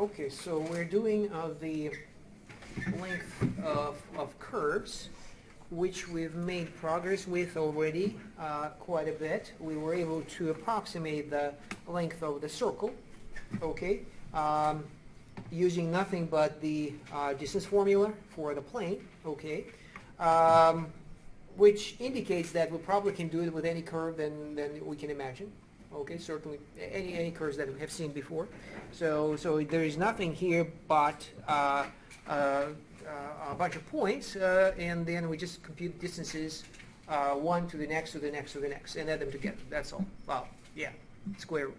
Okay, so we're doing the length of curves, which we've made progress with already quite a bit. We were able to approximate the length of the circle, okay, using nothing but the distance formula for the plane, okay, which indicates that we probably can do it with any curve than we can imagine. Okay, certainly any curves that we have seen before. So there is nothing here but a bunch of points, and then we just compute distances one to the next, to the next, to the next, and add them together. That's all. Well, yeah, square root.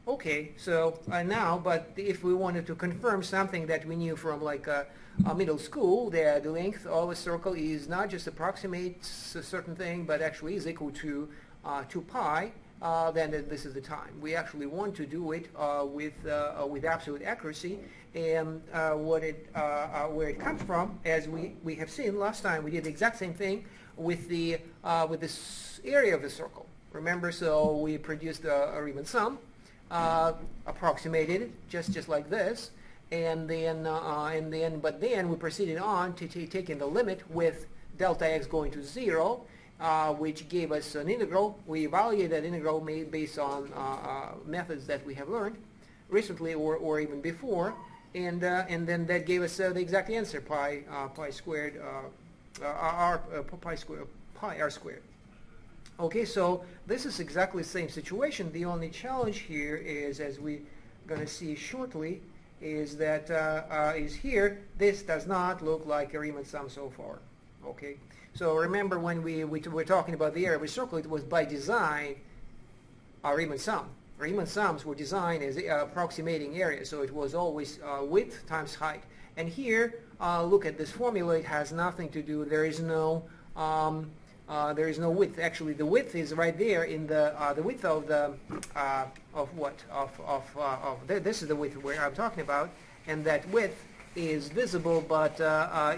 Okay, so now, but if we wanted to confirm something that we knew from like a middle school, that the length of a circle is not just approximates a certain thing, but actually is equal to 2 pi, then this is the time. We actually want to do it with absolute accuracy, and where it comes from, as we have seen last time, we did the exact same thing with this area of the circle. Remember, so we produced a Riemann sum, approximated just like this, and then we proceeded on to taking the limit with delta x going to 0. Which gave us an integral. We evaluated that integral made based on methods that we have learned recently or even before, and then that gave us the exact answer: pi squared pi r squared. Okay, so this is exactly the same situation. The only challenge here is, as we're going to see shortly, is that is here. This does not look like a Riemann sum so far. Okay. So remember, when we were talking about the area of a circle, it was by design a Riemann sum. Riemann sums were designed as approximating area, so it was always width times height. And here, look at this formula. It has nothing to do. There is no width. Actually, the width is right there in the width of the this is the width where I'm talking about, and that width is visible, but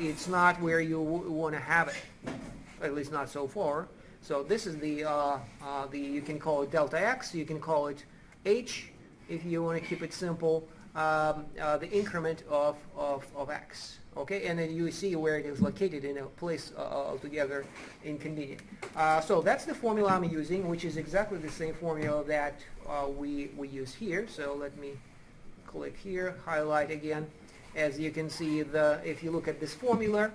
it's not where you want to have it, at least not so far. So this is the you can call it delta x, you can call it h, if you want to keep it simple, the increment of x. Okay, and then you see where it is located in a place altogether inconvenient. So that's the formula I'm using, which is exactly the same formula that we use here. So let me click here, highlight again. As you can see, if you look at this formula,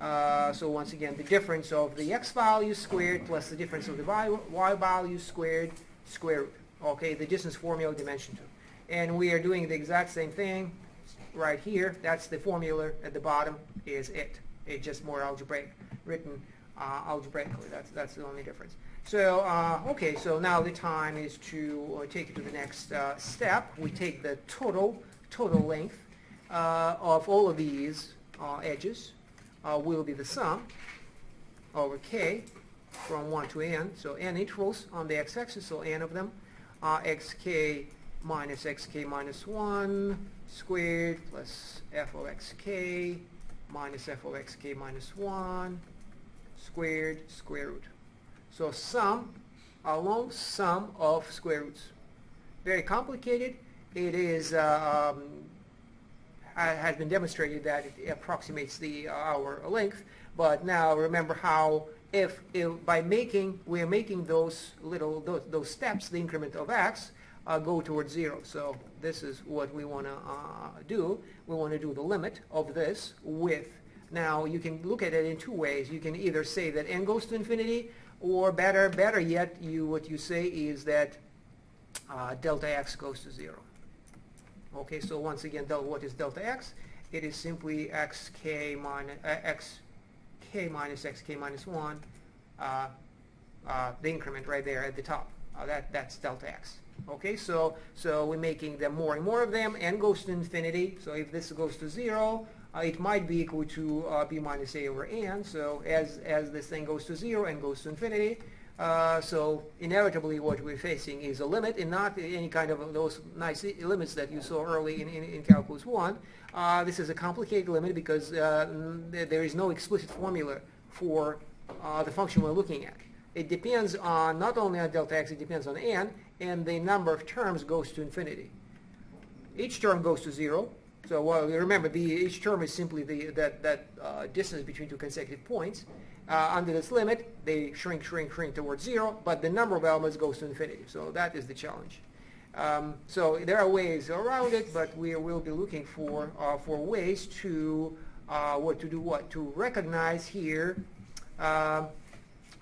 so once again, the difference of the x value squared plus the difference of the y value squared, square root. Okay, the distance formula dimension 2. And we are doing the exact same thing right here. That's the formula at the bottom is it. It's just more algebraic, written algebraically. That's the only difference. So, okay, so now the time is to take it to the next step. We take the total length of all of these edges will be the sum over k from 1 to n. So n intervals on the x-axis, so n of them. Xk minus 1 squared plus f of xk minus f of xk minus 1 squared square root. So sum, a long sum of square roots. Very complicated. It is has been demonstrated that it approximates our length, but now remember how if by making we are making those steps, the increment of x go towards 0. So this is what we want to do. We want to do the limit of this with. Now you can look at it in two ways. You can either say that n goes to infinity, or better yet, what you say is that delta x goes to 0. Okay, so once again, what is delta x? It is simply xk minus xk minus 1, the increment right there at the top. That's delta x. Okay, so we're making them more and more of them. N goes to infinity. So if this goes to 0, it might be equal to b minus a over n. So as this thing goes to 0 and goes to infinity, so inevitably what we're facing is a limit, and not any kind of those nice limits that you saw early in Calculus 1. This is a complicated limit because there is no explicit formula for the function we're looking at. it depends on not only on delta x, it depends on n, and the number of terms goes to infinity. Each term goes to 0. So well, you remember, each term is simply that distance between two consecutive points. Under this limit, they shrink towards 0, but the number of elements goes to infinity. So that is the challenge. So there are ways around it, but we will be looking for ways to to recognize here a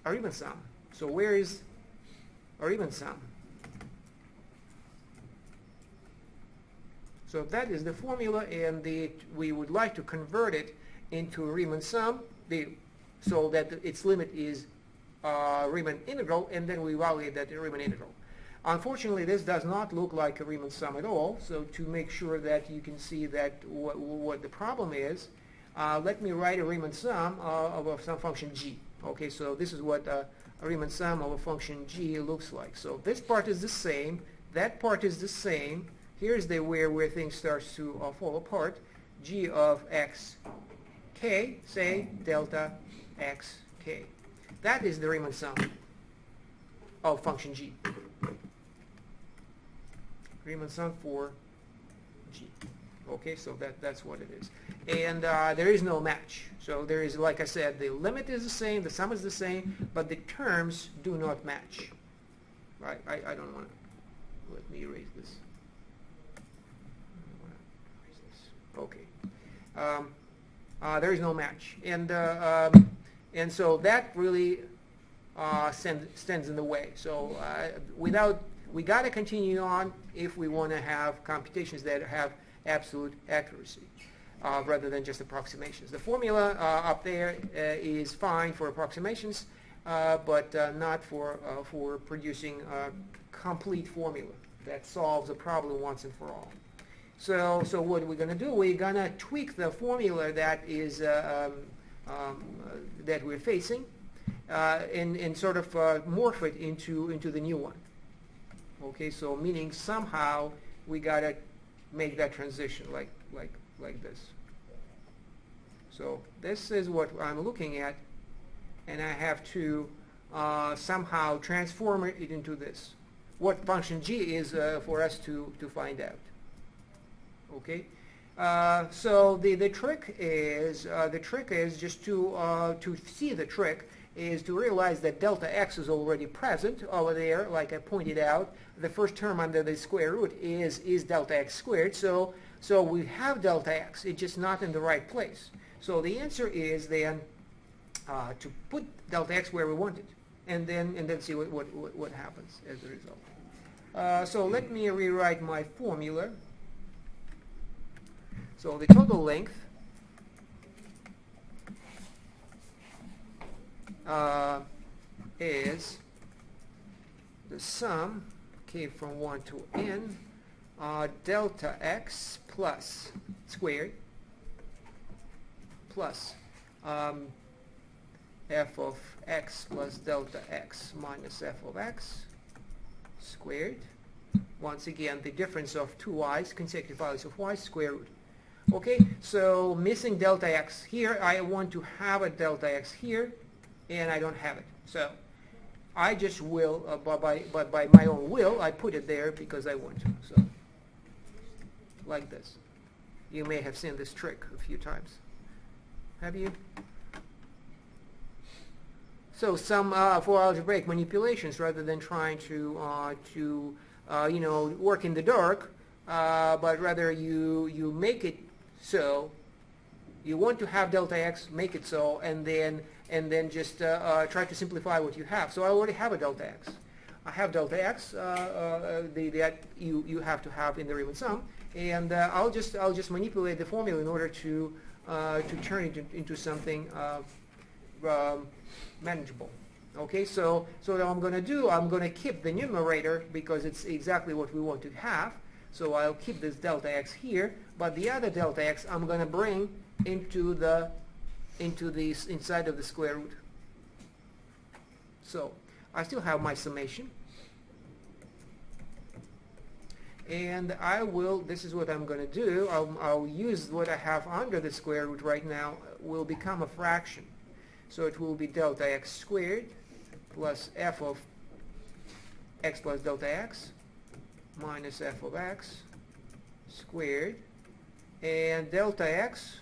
Riemann sum. So where is a Riemann sum? So that is the formula, and we would like to convert it into a Riemann sum, so that its limit is Riemann integral, and then we evaluate that Riemann integral. Unfortunately, this does not look like a Riemann sum at all. So to make sure that you can see that what the problem is, let me write a Riemann sum of some function g. Okay, so this is what a Riemann sum of a function g looks like. So this part is the same, that part is the same. Here's the where things starts to fall apart. G of x k, say delta x k. That is the Riemann sum of function g. Riemann sum for g. Okay, so that's what it is. And there is no match. So there is, like I said, the limit is the same, the sum is the same, but the terms do not match. Right? I don't want to. Let me erase this. Okay. There is no match, and so that really stands in the way. So we got to continue on if we want to have computations that have absolute accuracy rather than just approximations. The formula up there is fine for approximations, but not for producing a complete formula that solves a problem once and for all. So what we're going to do, we're going to tweak the formula that is that we're facing, and sort of morph it into the new one. Okay, so meaning somehow we got to make that transition like this. So this is what I'm looking at, and I have to somehow transform it into this. What function g is for us to find out. Okay, so the trick is just to see the trick is to realize that delta x is already present over there, like I pointed out. The first term under the square root is delta x squared. So we have delta x, it's just not in the right place. So the answer is then to put delta x where we want it, and then see what happens as a result. So let me rewrite my formula. So the total length is the sum, okay, from 1 to n, delta x plus squared plus f of x plus delta x minus f of x squared. Once again, the difference of two y's, consecutive values of y, square root. Okay, so missing delta x here, I want to have a delta x here, and I don't have it. So I just will, by my own will, I put it there because I want to. So like this. You may have seen this trick a few times. Have you? So some for algebraic manipulations, rather than trying to work in the dark, but rather you make it so you want to have delta x, make it so, and then just try to simplify what you have. So I already have a delta x. I have delta x that you have to have in the Riemann sum, and I'll just manipulate the formula in order to turn it into something manageable. Okay, so what I'm going to do, I'm going to keep the numerator because it's exactly what we want to have. So I'll keep this delta x here, but the other delta x I'm going to bring into the inside of the square root. So I still have my summation, and I will. This is what I'm going to do. I'll use what I have under the square root right now will become a fraction. So it will be delta x squared plus f of x plus delta x minus f of x squared, and delta x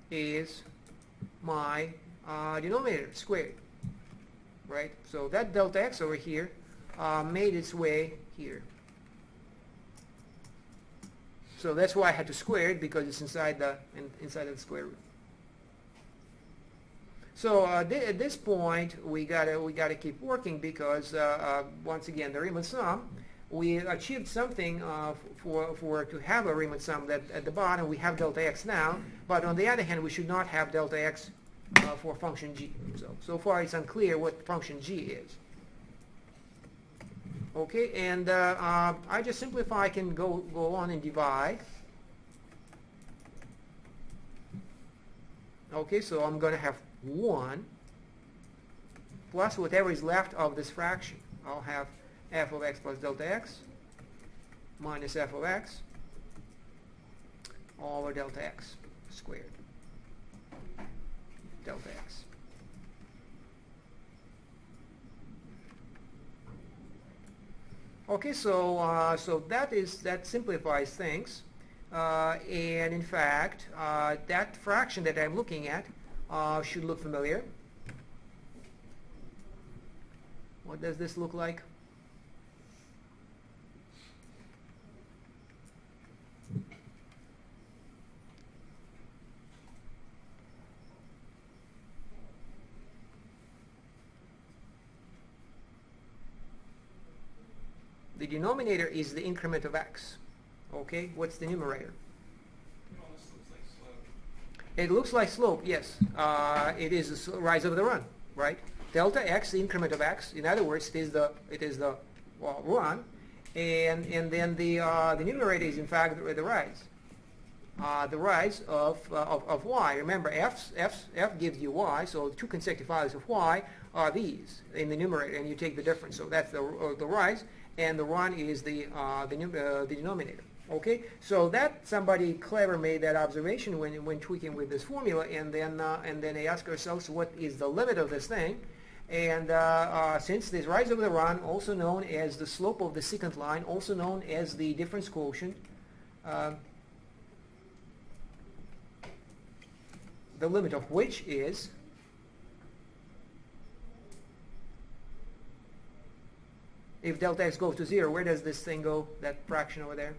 is my denominator squared, right? So that delta x over here made its way here. So that's why I had to square it, because it's inside the square root. So at this point we gotta keep working, because once again the Riemann sum, we achieved something to have a Riemann sum that at the bottom we have delta x now, but on the other hand we should not have delta x for function g. So far it's unclear what function g is. Okay, and I just simplify. I can go on and divide. Okay, so I'm going to have 1 plus whatever is left of this fraction. I'll have f of x plus delta x minus f of x over delta x squared. Delta x. Okay, so that simplifies things, and in fact, that fraction that I'm looking at should look familiar. What does this look like? The denominator is the increment of x. Okay, what's the numerator? It looks like slope, yes. It is a rise over the run, right? Delta x, the increment of x. In other words, it is the run, and then the numerator is in fact the rise. The rise of y. Remember, f gives you y, so two consecutive values of y are these in the numerator, and you take the difference. So that's the rise, and the run is the denominator. Okay, so that somebody clever made that observation when tweaking with this formula, and then they ask ourselves, what is the limit of this thing? And since this rise over the run, also known as the slope of the secant line, also known as the difference quotient, the limit of which is if delta x goes to 0, where does this thing go, that fraction over there?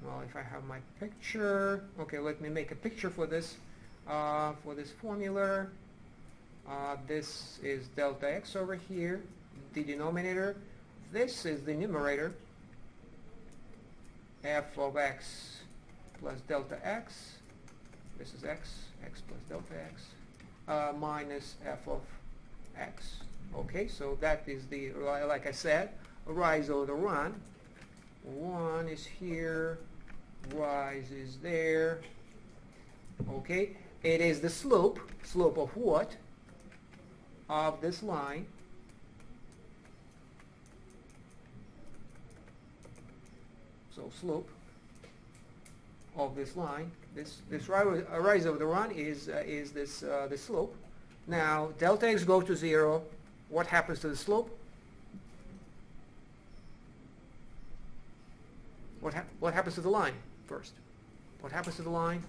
Well, if I have my picture, okay, let me make a picture for this formula. This is delta x over here, the denominator. This is the numerator, f of x plus delta x. This is x plus delta x, minus f of x. Okay, so that is the, like I said, rise over the run. 1 is here, rise is there. Okay, it is the slope of what? Of this line. So slope of this line, this rise over the run is this slope. Now delta x goes to 0. What happens to the slope? What happens to the line first? What happens to the line?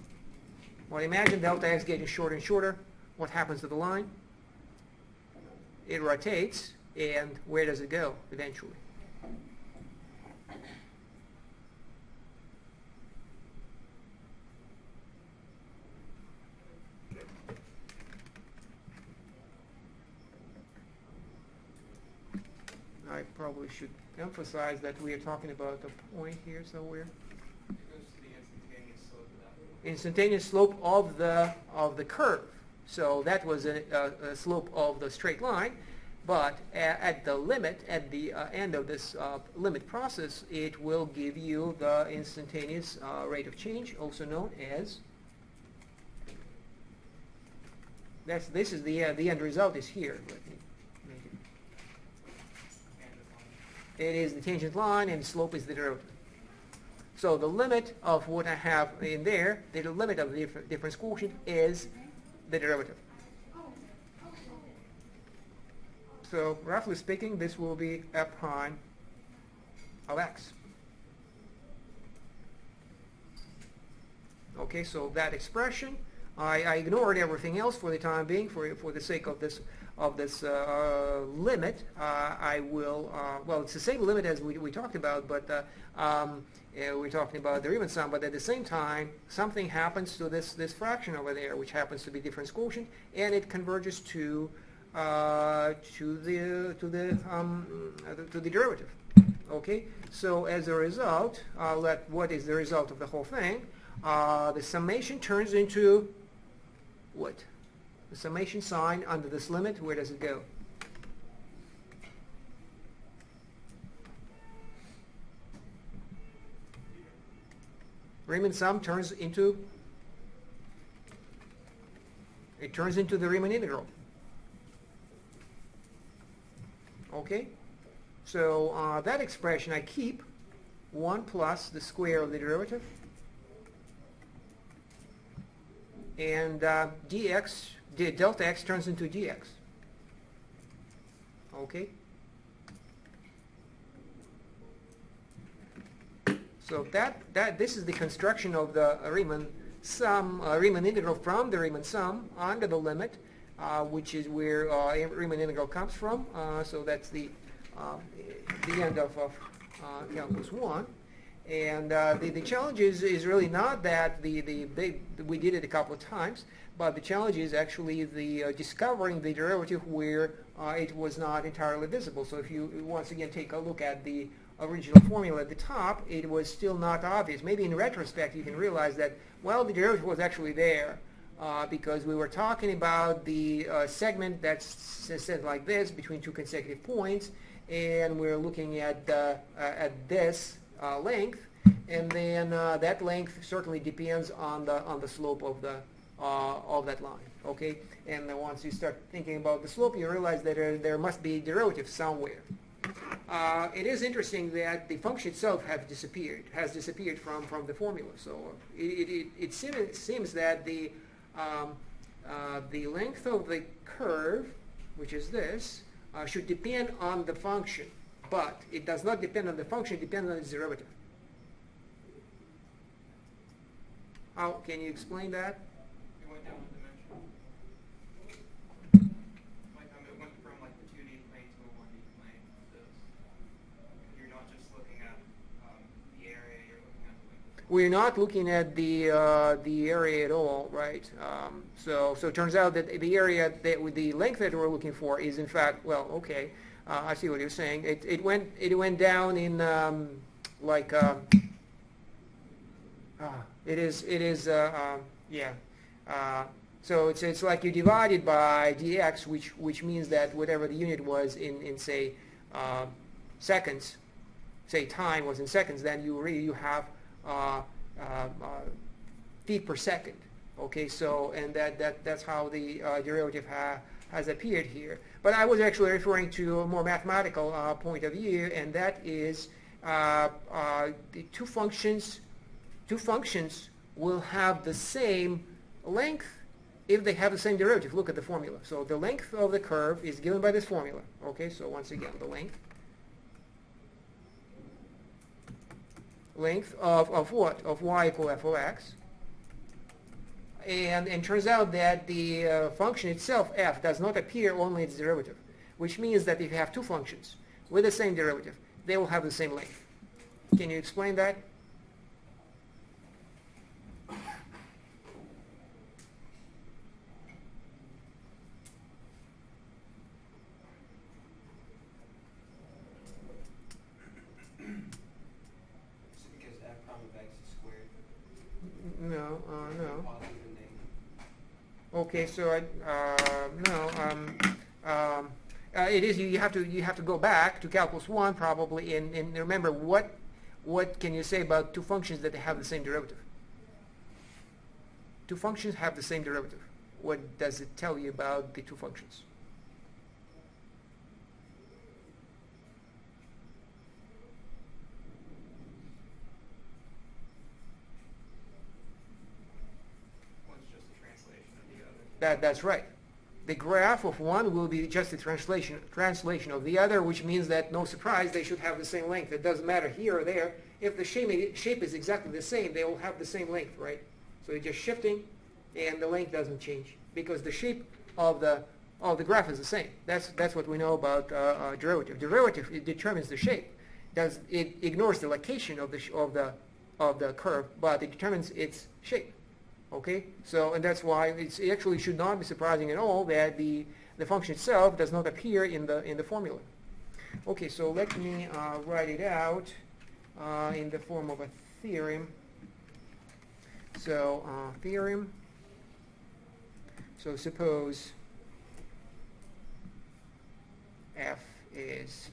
Well, imagine delta x getting shorter and shorter. What happens to the line? It rotates, and where does it go eventually? I probably should emphasize that we are talking about a point here somewhere. It goes to the instantaneous slope of that. Instantaneous slope of the curve. So that was a slope of the straight line, but at the limit, at the end of this limit process, it will give you the instantaneous rate of change, also known as. This is the end result is here. Let me make it It is the tangent line, and the slope is the derivative. So the limit of what I have in there, the limit of the difference quotient is the derivative. So roughly speaking, this will be f prime of x. Okay, so that expression, I ignored everything else for the time being for the sake of this limit. I will, well, it's the same limit as we talked about, but we're talking about the Riemann sum, but at the same time, something happens to this fraction over there, which happens to be difference quotient, and it converges to the derivative. Okay, so as a result, what is the result of the whole thing? The summation turns into what? The summation sign under this limit, where does it go? Riemann sum turns into the Riemann integral. Okay, so that expression I keep 1 plus the square of the derivative, and delta x turns into dx. Okay, so this is the construction of the Riemann sum, Riemann integral from the Riemann sum under the limit, which is where Riemann integral comes from. So that's the end of calculus 1. And the challenge is really not that we did it a couple of times, but the challenge is actually the discovering the derivative where it was not entirely visible. So if you once again take a look at the original formula at the top, it was still not obvious. Maybe in retrospect you can realize that, well, the derivative was actually there because we were talking about the segment that's said like this between two consecutive points, and we're looking at this length, and then that length certainly depends on the slope of that line. Okay, and then once you start thinking about the slope, you realize that there must be a derivative somewhere. It is interesting that the function itself has disappeared from the formula. So it seems that the length of the curve, which is this, should depend on the function, but it does not depend on the function, it depends on its derivative. How can you explain that? It went down one dimension. Like it went from like the 2D plane to a 1D plane. So you're not just looking at the area, you're looking at the length. We're not looking at the area at all, right? So it turns out that the area with the length that we're looking for is in fact, well, okay, I see what you're saying. It went down in yeah. So it's like you divided by dx, which means that whatever the unit was in say seconds, say time was in seconds, then you have feet per second. Okay, so and that's how the derivative has appeared here. But I was actually referring to a more mathematical point of view, and that is the two functions will have the same length if they have the same derivative. Look at the formula. So the length of the curve is given by this formula. Okay, so once again, the length of what? Of y equal f of x. And turns out that the function itself, f, does not appear only its derivative, which means that if you have two functions with the same derivative, they will have the same length. Can you explain that? No. Okay, so it is you have to go back to calculus 1 probably and remember what can you say about two functions that have the same derivative? Two functions have the same derivative. What does it tell you about the two functions? That's right. The graph of one will be just a translation of the other, which means that, no surprise, they should have the same length. It doesn't matter here or there. If the shape is exactly the same, they will have the same length, right? So you're just shifting, and the length doesn't change because the shape of the graph is the same. That's what we know about derivative. Derivative, it determines the shape. It ignores the location of the curve, but it determines its shape. Okay, so and that's why it actually should not be surprising at all that the function itself does not appear in the formula. Okay, so let me write it out in the form of a theorem. So theorem. So suppose f is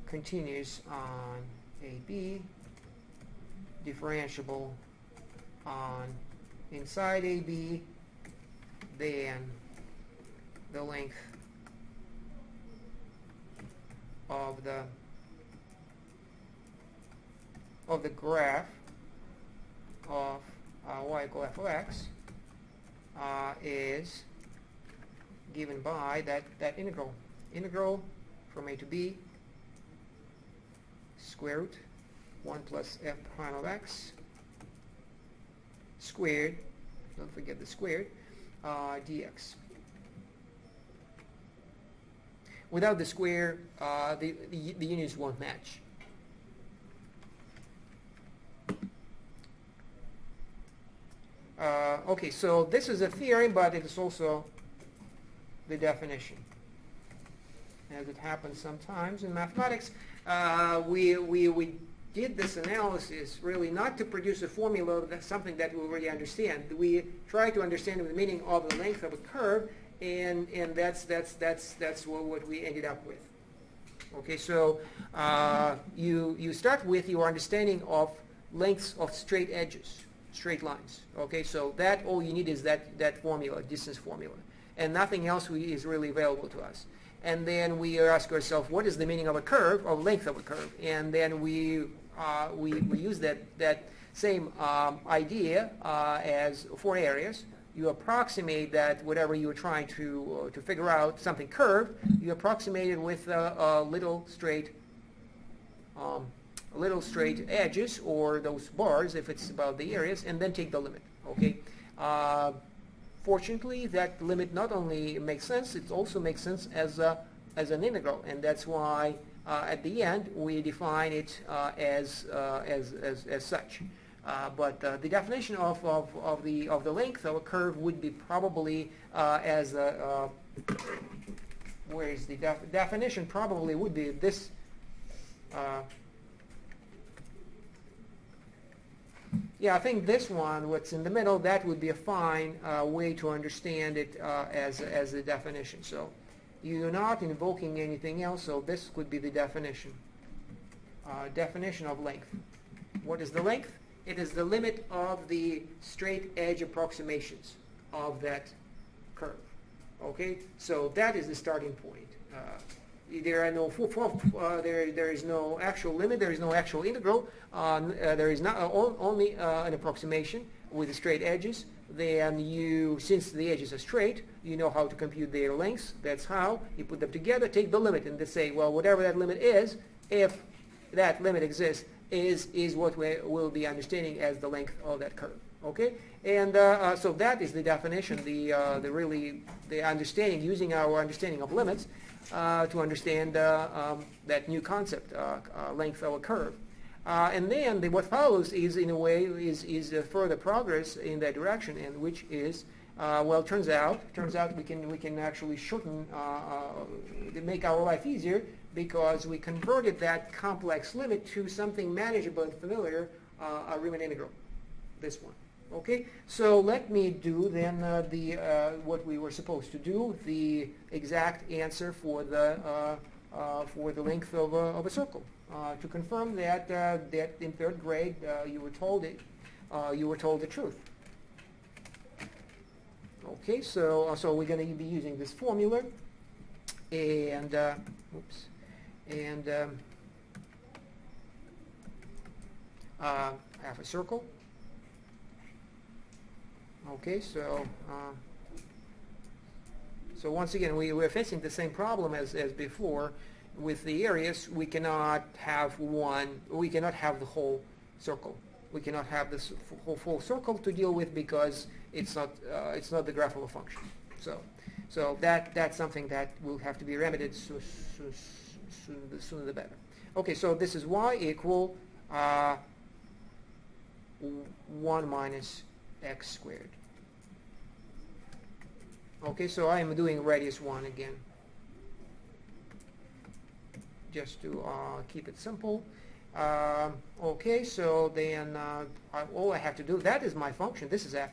continuous on AB, differentiable on inside AB, then the length of the graph of y equal f of x is given by that integral from a to b square root 1 plus f prime of x squared, don't forget the squared, dx. Without the square, the units won't match. Okay, so this is a theorem, but it is also the definition. As it happens sometimes in mathematics, we did this analysis really not to produce a formula that's something that we already understand. We try to understand the meaning of the length of a curve, and that's what we ended up with. Okay, so you start with your understanding of lengths of straight edges, straight lines. Okay, so that all you need is that formula, distance formula, and nothing else is really available to us. And then we ask ourselves, what is the meaning of a curve, of length of a curve? And then we use that same idea as for areas. You approximate that whatever you're trying to figure out something curved, you approximate it with little straight edges or those bars if it's about the areas, and then take the limit. Okay. Fortunately, that limit not only makes sense, it also makes sense as an integral, and that's why at the end we define it as such. But the definition of the length of a curve would be probably as where is the definition? Probably would be this. Yeah, I think this one, what's in the middle, that would be a fine way to understand it as a definition. So you're not invoking anything else, so this could be the definition. Definition of length. What is the length? It is the limit of the straight edge approximations of that curve. Okay, so that is the starting point. There are no there is no actual limit. There is no actual integral. There is not only an approximation with the straight edges. Then since the edges are straight, you know how to compute their lengths. That's how you put them together. Take the limit and they say, well, whatever that limit is, if that limit exists, is what we will be understanding as the length of that curve. Okay, and so that is the definition. The understanding, using our understanding of limits to understand that new concept, length of a curve. And then what follows is, in a way, is further progress in that direction, and which is, well, turns out we can actually shorten, make our life easier, because we converted that complex limit to something manageable and familiar, a Riemann integral, this one. Okay, so let me do then what we were supposed to do, the exact answer for the length of a circle, to confirm that in third grade you were told the truth. Okay, so we're going to be using this formula, and half a circle. Okay, so so once again, we're facing the same problem as before. With the areas, we cannot have the whole circle. We cannot have this whole full circle to deal with because it's not the graph of a function. So that's something that will have to be remedied the sooner the better. Okay, so this is y equal 1 minus x squared. Okay, so I am doing radius 1 again, just to keep it simple. Okay, so then all I have to do, that is my function, this is f.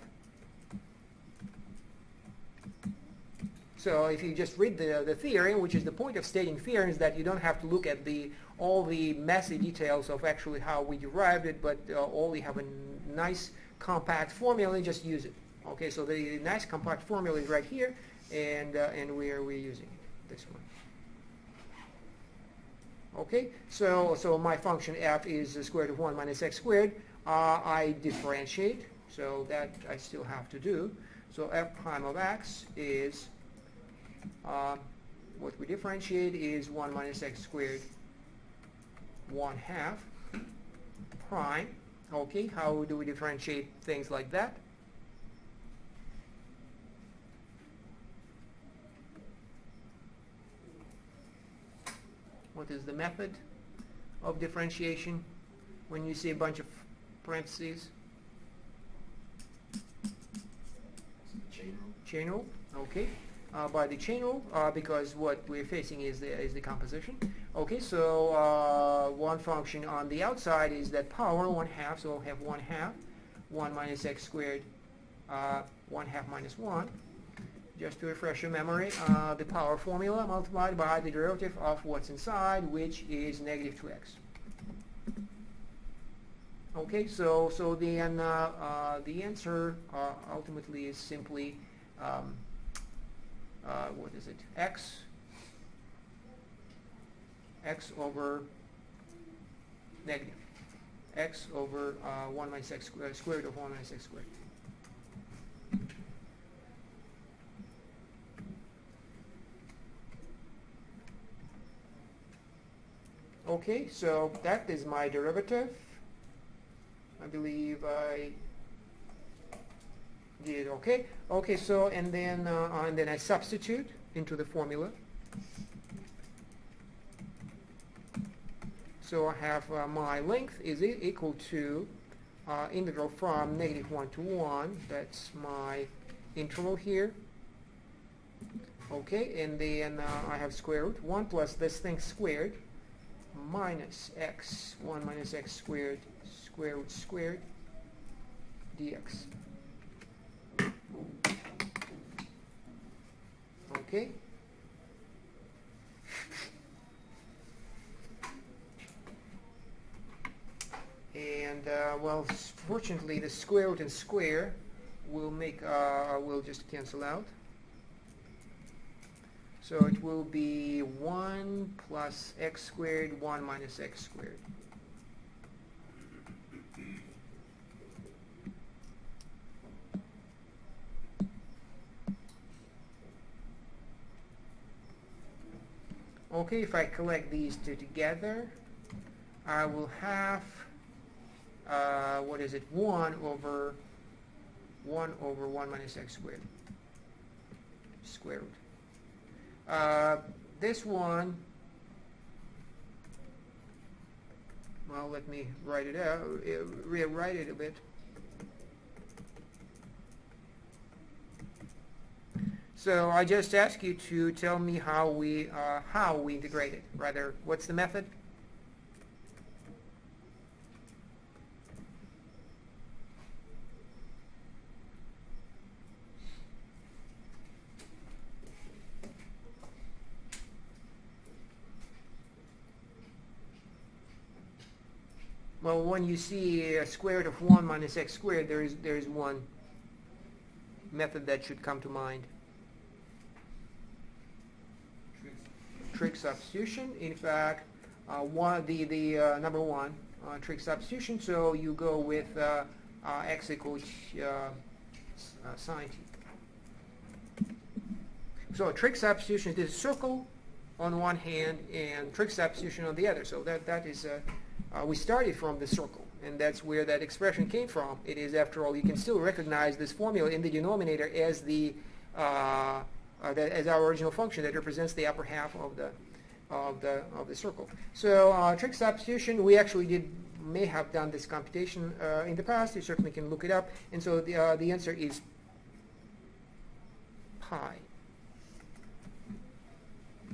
So if you just read the theorem, which is the point of stating theorems, that you don't have to look at all the messy details of actually how we derived it, but only have a nice compact formula and just use it. Okay, so the nice compact formula is right here, and we're using it, this one. Okay, so my function f is the square root of 1 minus x squared. I differentiate, so that I still have to do. So f prime of x is, what we differentiate is 1 minus x squared 1/2 prime. Okay, how do we differentiate things like that? What is the method of differentiation when you see a bunch of parentheses? Chain rule. Okay. By the chain rule, because what we're facing is the composition. Okay, so one function on the outside is that power 1/2, so I'll have 1/2, 1 minus x squared, 1/2 minus 1. Just to refresh your memory, the power formula multiplied by the derivative of what's inside, which is negative 2x. Okay, so then the answer ultimately is simply what is it? X over negative x over 1 minus x squared, square root of 1 minus x squared. Okay, so that is my derivative. I believe I did okay. Okay, so and then I substitute into the formula. So I have my length is equal to integral from negative 1 to 1. That's my interval here. Okay, and then I have square root 1 plus this thing squared minus x, 1 minus x squared, square root squared, dx. Okay. And well, fortunately, the square root and square will just cancel out. So it will be 1 plus x squared, 1 minus x squared. Okay, if I collect these two together, I will have, what is it, 1 over 1 minus x squared, square root. This one, well, let me write it out, rewrite it a bit. So I just ask you to tell me how we integrate it. Rather, what's the method? Well, when you see a square root of 1 minus x squared, there is one method that should come to mind. Trig substitution. In fact, number one, trig substitution. So you go with x equals sine theta. So a trig substitution is circle on one hand and trig substitution on the other. So that is, we started from the circle, and that's where that expression came from. It is, after all, you can still recognize this formula in the denominator as the as our original function that represents the upper half of the circle. So trig substitution, we actually may have done this computation in the past. You certainly can look it up. And so the answer is pi.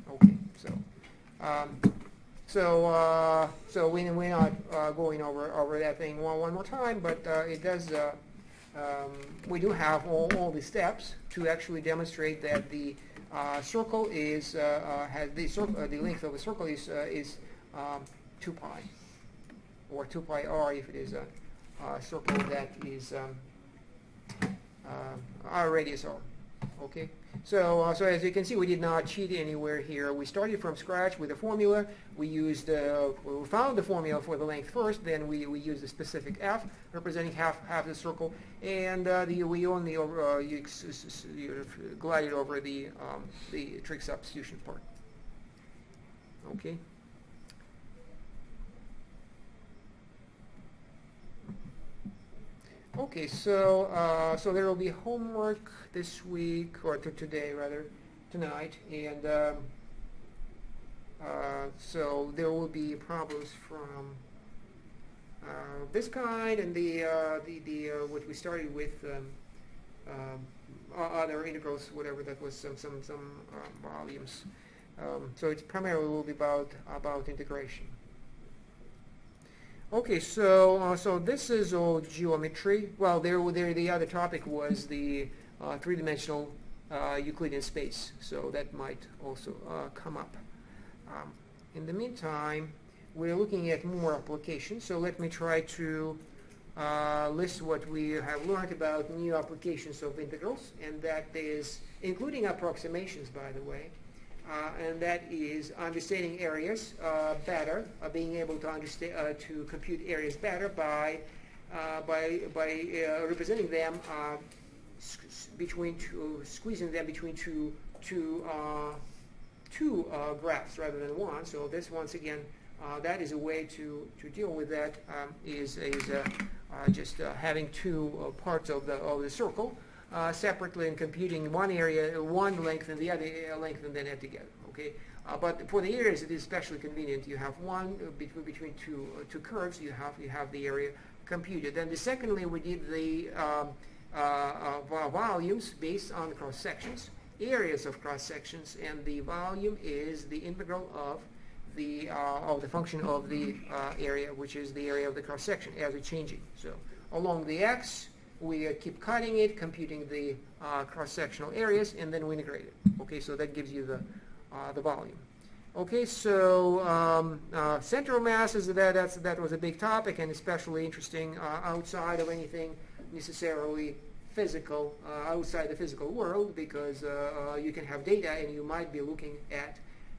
Okay, so we're not going over that thing one more time, but it does. We do have all the steps to actually demonstrate that the circle is has the length of the circle is 2 pi, or 2 pi r if it is a circle that is our radius r. Okay, so as you can see, we did not cheat anywhere here. We started from scratch with a formula. We used we found the formula for the length first. Then we used a specific f representing half the circle, and we only glided over the trig substitution part. Okay. Okay, so there will be homework this week, or today rather, tonight, and so there will be problems from this kind, and the what we started with, other integrals, whatever that was, some volumes. So it primarily will be about integration. Okay, so this is all geometry. Well, the other topic was the three-dimensional Euclidean space, so that might also come up. In the meantime, we're looking at more applications. So let me try to list what we have learned about new applications of integrals, and that is including approximations, by the way. And that is understanding areas better, being able to understand to compute areas better by representing them squeezing them between two graphs rather than one. So this, once again, that is a way to deal with that. Is just having two parts of the circle separately and computing one area, one length, and the other length, and then add together. Okay, but for the areas, it is especially convenient. You have one between two curves. You have the area computed. Then secondly, we did the volumes based on cross sections, areas of cross sections, and the volume is the integral of the function of the area, which is the area of the cross section as it's changing. So along the x, we keep cutting it, computing the cross-sectional areas, and then we integrate it. Okay, so that gives you the volume. Okay, so center of mass that was a big topic, and especially interesting outside of anything necessarily physical, outside the physical world, because you can have data and you might be looking at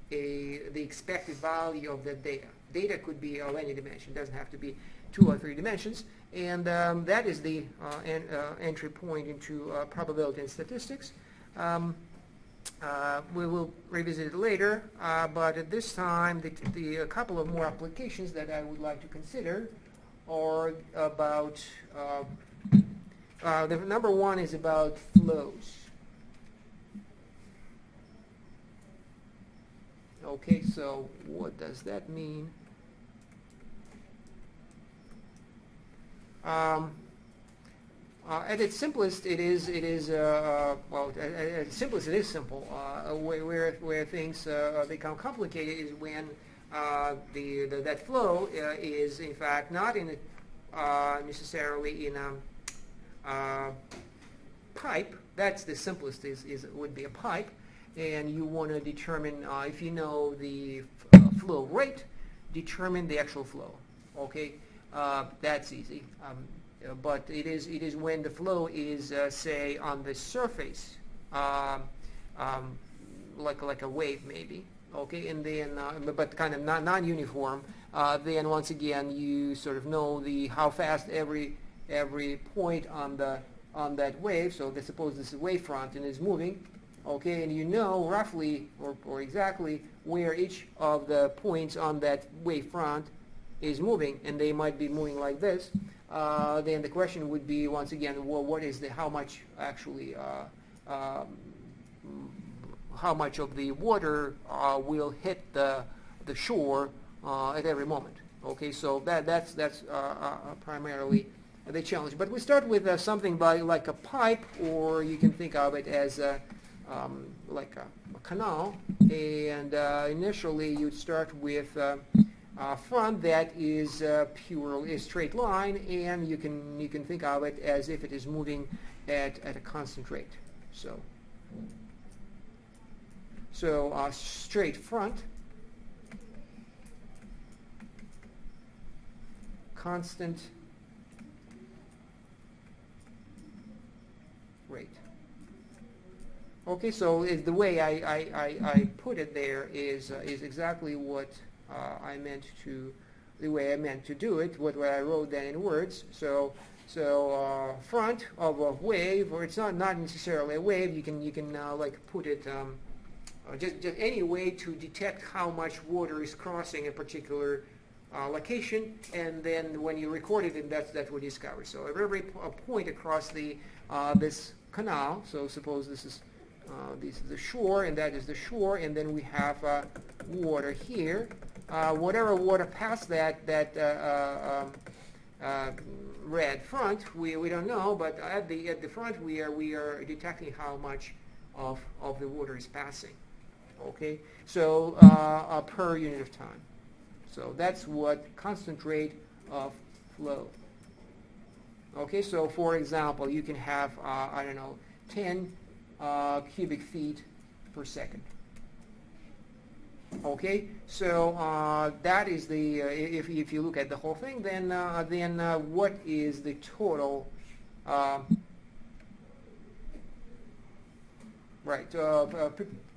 the expected value of that data. Data could be of any dimension, it doesn't have to be 2 or 3 dimensions, and that is the entry point into probability and statistics. We will revisit it later, but at this time, a couple of more applications that I would like to consider are about, the number one is about flows. Okay, so what does that mean? At its simplest, it is well. At its simplest, it is simple. Where things become complicated is when that flow is in fact not in necessarily in a pipe. That's the simplest. Would be a pipe, and you want to determine if you know the flow rate, determine the actual flow. Okay. That's easy, but it is when the flow is say on the surface, like a wave maybe. Okay, and then but kind of non-uniform. Then once again you sort of know how fast every point on the on that wave. So suppose this is wavefront and is moving, okay, and you know roughly or exactly where each of the points on that wavefront is moving, and they might be moving like this. Then the question would be once again, well, what is how much actually how much of the water will hit the shore at every moment. Okay, so that's primarily the challenge. But we start with something like a pipe, or you can think of it as like a canal. And initially, you'd start with a front that is purely a straight line, and you can think of it as if it is moving at a constant rate. So straight front, constant rate. Okay, so the way I put it there is exactly what I meant to, the way I meant to do it, what I wrote then in words. So front of a wave, or it's not necessarily a wave. You can like put it just any way to detect how much water is crossing a particular location, and then when you record it, and that's what you discover. So every point across the this canal. So suppose this is the shore, and that is the shore, and then we have water here. Whatever water past that red front, we don't know, but at the front we are detecting how much of the water is passing. Okay, so per unit of time. So that's what constant rate of flow. Okay, so for example, you can have I don't know, 10 cubic feet per second. Okay, so that is the if you look at the whole thing, then what is the total?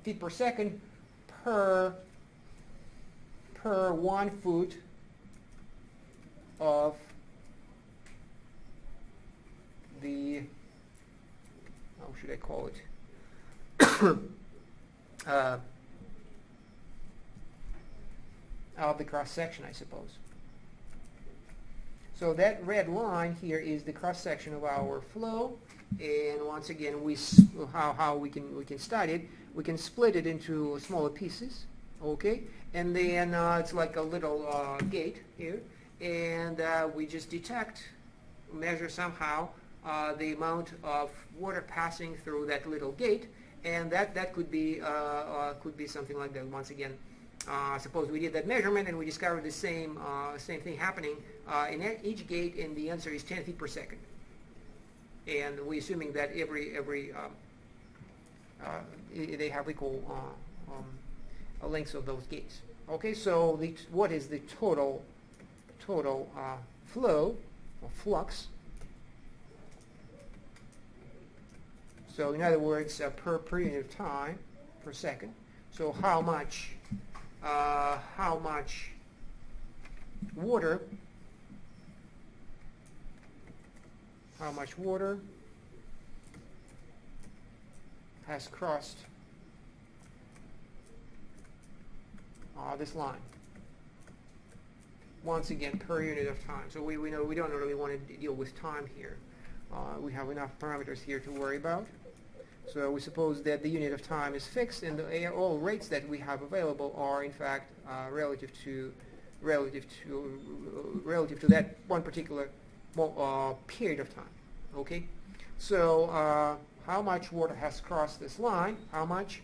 Feet per second per 1 foot of the, how should I call it? Of the cross section, I suppose. So that red line here is the cross section of our flow, and once again, how we can study it. We can split it into smaller pieces, okay, and then it's like a little gate here, and we just measure somehow the amount of water passing through that little gate, and that could be something like that. Once again, suppose we did that measurement and we discovered the same thing happening in each gate, and the answer is 10 feet per second. And we're assuming that every they have equal lengths of those gates. Okay, so what is the total flow or flux? So in other words, per unit of time per second. So how much water? How much water has crossed this line? Once again, per unit of time. So we know we don't really want to deal with time here. We have enough parameters here to worry about. So we suppose that the unit of time is fixed, and all rates that we have available are in fact relative to that one particular period of time. Okay, so how much water has crossed this line? How much?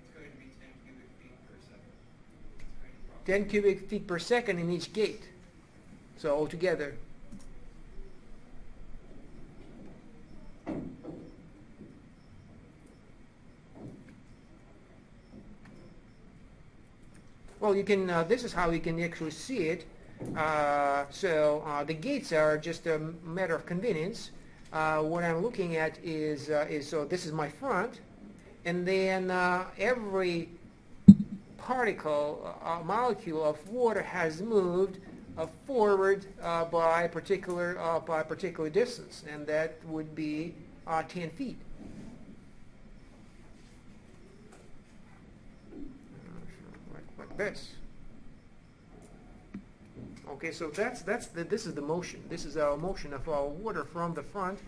It's going to be 10 cubic feet per second. 10 cubic feet per second in each gate. So altogether, well, you can. This is how you can actually see it. The gates are just a matter of convenience. what I'm looking at is so this is my front, and then every particle, molecule of water has moved forward by a particular distance, and that would be 10 feet. Like this. Okay, so this is the motion. This is our motion of our water from the front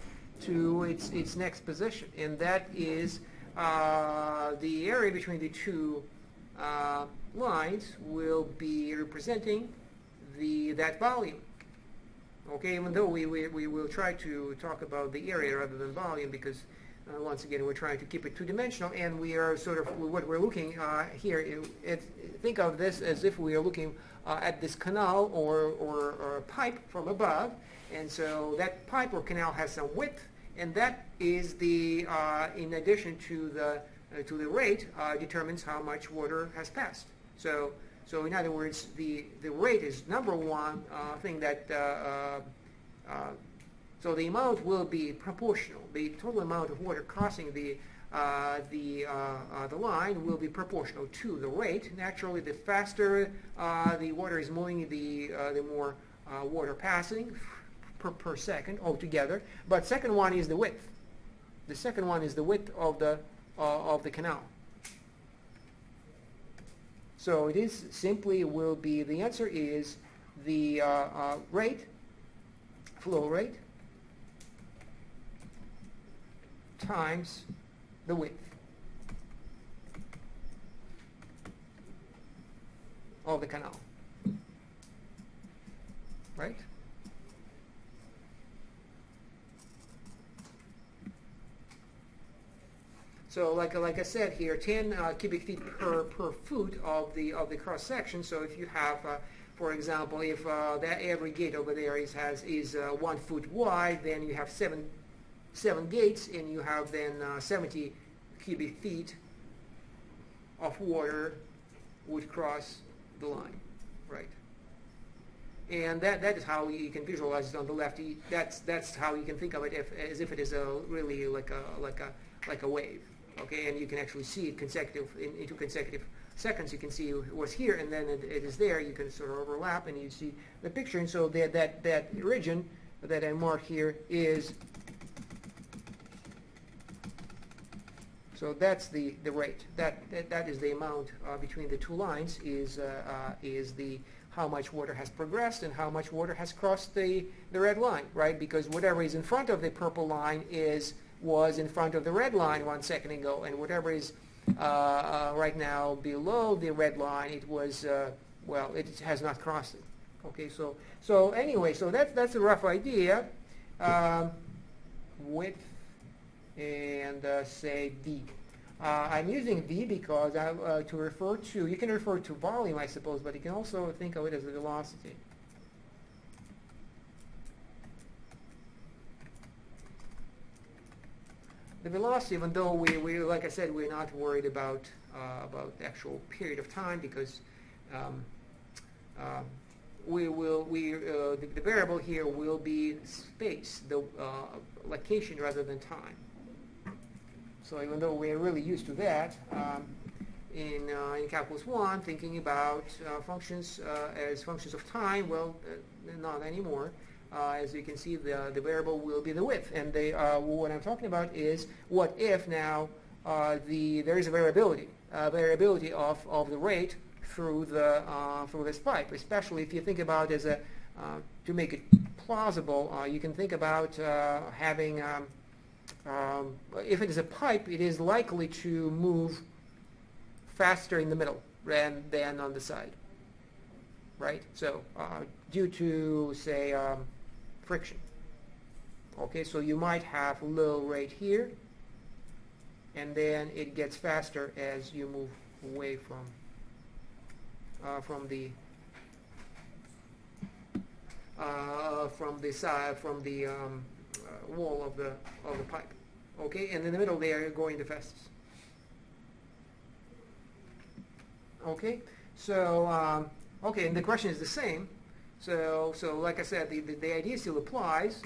to its next position, and that is the area between the two lines will be representing that volume. Okay, even though we will try to talk about the area rather than volume, because once again we're trying to keep it two-dimensional, and we are sort of what we're looking here. Think of this as if we are looking at this canal or pipe from above, and so that pipe or canal has some width, and that is the in addition to the rate determines how much water has passed. So in other words, the rate is number one thing that so the amount will be proportional. The total amount of water crossing the line will be proportional to the rate. Naturally, the faster the water is moving, the more water passing per second altogether. But second one is the width. The second one is the width of the canal. So it is simply will be, the answer is the rate, flow rate, times the width of the canal, right? So like I said here, 10 cubic feet per foot of the cross section. So if you have, for example, if that every gate over there is 1 foot wide, then you have seven gates, and you have then 70 cubic feet of water would cross the line, right? And that is how you can visualize it on the left. That's how you can think of it as if it is really like a wave. Okay, and you can actually see it in 2 consecutive seconds. You can see it was here, and then it is there. You can sort of overlap, and you see the picture. And so that region that I marked here is, so that's the rate. That is the amount between the two lines is the how much water has progressed and how much water has crossed the red line, right? Because whatever is in front of the purple line was in front of the red line 1 second ago, and whatever is right now below the red line, it was well, it has not crossed it. Okay, so anyway, so that's a rough idea. Width and say V. I'm using V because to refer to, you can refer to volume, I suppose, but you can also think of it as a velocity. The velocity, even though we like I said, we're not worried about the actual period of time, because the variable here will be space, the location rather than time. So even though we're really used to that in Calculus 1, thinking about functions as functions of time, well, not anymore. As you can see, the variable will be the width, and what I'm talking about is what if now there is a variability of the rate through this pipe, especially if you think about as a to make it plausible, you can think about having if it is a pipe, it is likely to move faster in the middle than on the side, right? So due to say friction. Okay, so you might have low rate here, and then it gets faster as you move away from the side, from the wall of the pipe. Okay, and in the middle they are going the fastest. Okay, so okay, and the question is the same. So like I said, the idea still applies.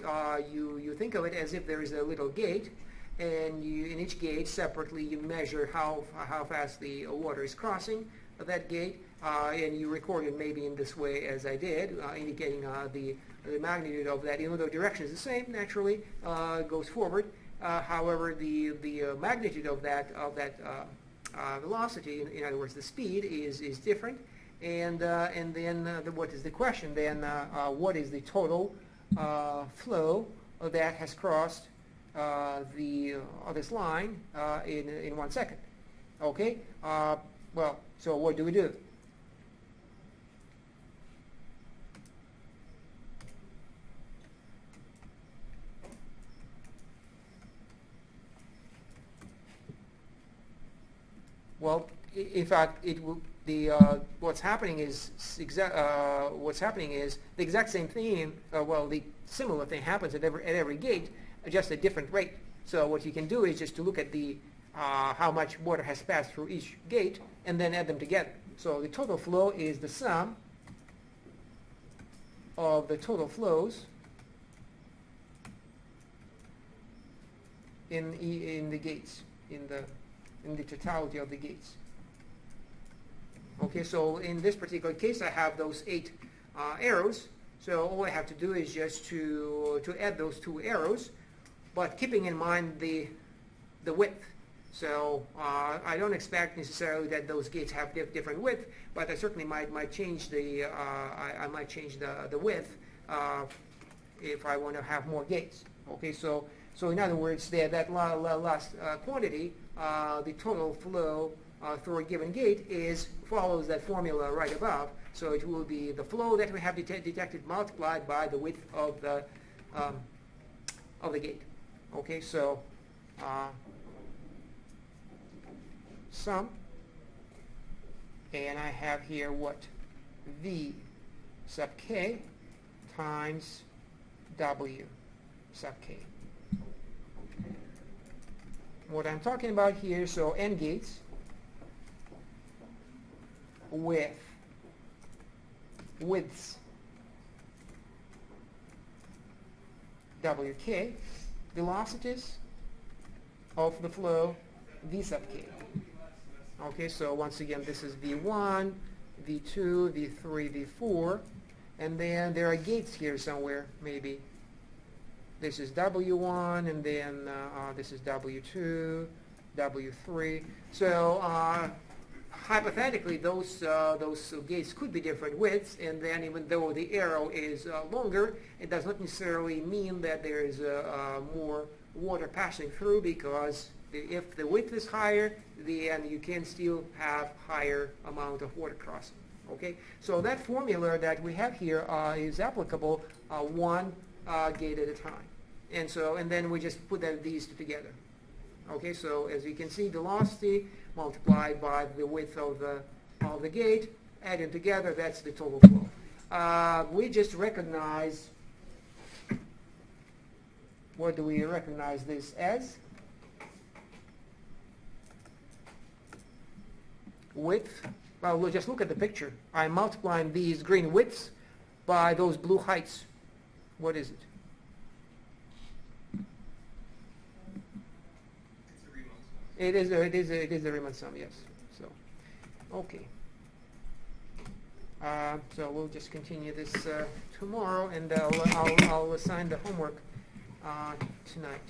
You think of it as if there is a little gate, and in each gate separately you measure how fast the water is crossing that gate, and you record it maybe in this way as I did, indicating the magnitude of that. Even though the direction is the same, naturally goes forward. However, the magnitude of that velocity, in other words, the speed, is different. And then what is the question? Then what is the total flow that has crossed this line in 1 second? Okay. Well, so what do we do? Well, in fact, it will. What's happening is the exact same thing. Well, the similar thing happens at every gate, just at different rate. So what you can do is just to look at the how much water has passed through each gate, and then add them together. So the total flow is the sum of the total flows in the gates, in the totality of the gates. Okay, so in this particular case, I have those 8 arrows. So all I have to do is just to add those 2 arrows, but keeping in mind the width. So I don't expect necessarily that those gates have different width, but I certainly might change the I might change the width if I want to have more gates. Okay, so in other words, that last quantity, the total flow through a given gate follows that formula right above. So it will be the flow that we have detected multiplied by the width of the gate. Okay, so sum, and I have here what? V sub k times W sub k. What I'm talking about here, so n gates with widths Wk, velocities of the flow V sub k. Okay, so once again, this is V1, V2, V3, V4, and then there are gates here somewhere, maybe. This is W1, and then this is W2, W3. So hypothetically, those gates could be different widths, and then even though the arrow is longer, it does not necessarily mean that there is more water passing through, because if the width is higher, then you can still have higher amount of water crossing. Okay, so that formula that we have here is applicable one gate at a time, and then we just put these two together. Okay, so as you can see, velocity multiplied by the width of the gate, added together, that's the total flow. We just recognize, what do we recognize this as? Width. Well, we'll just look at the picture. I'm multiplying these green widths by those blue heights. What is it? It is the Riemann sum, yes. So, okay. So we'll just continue this tomorrow, and I'll assign the homework tonight.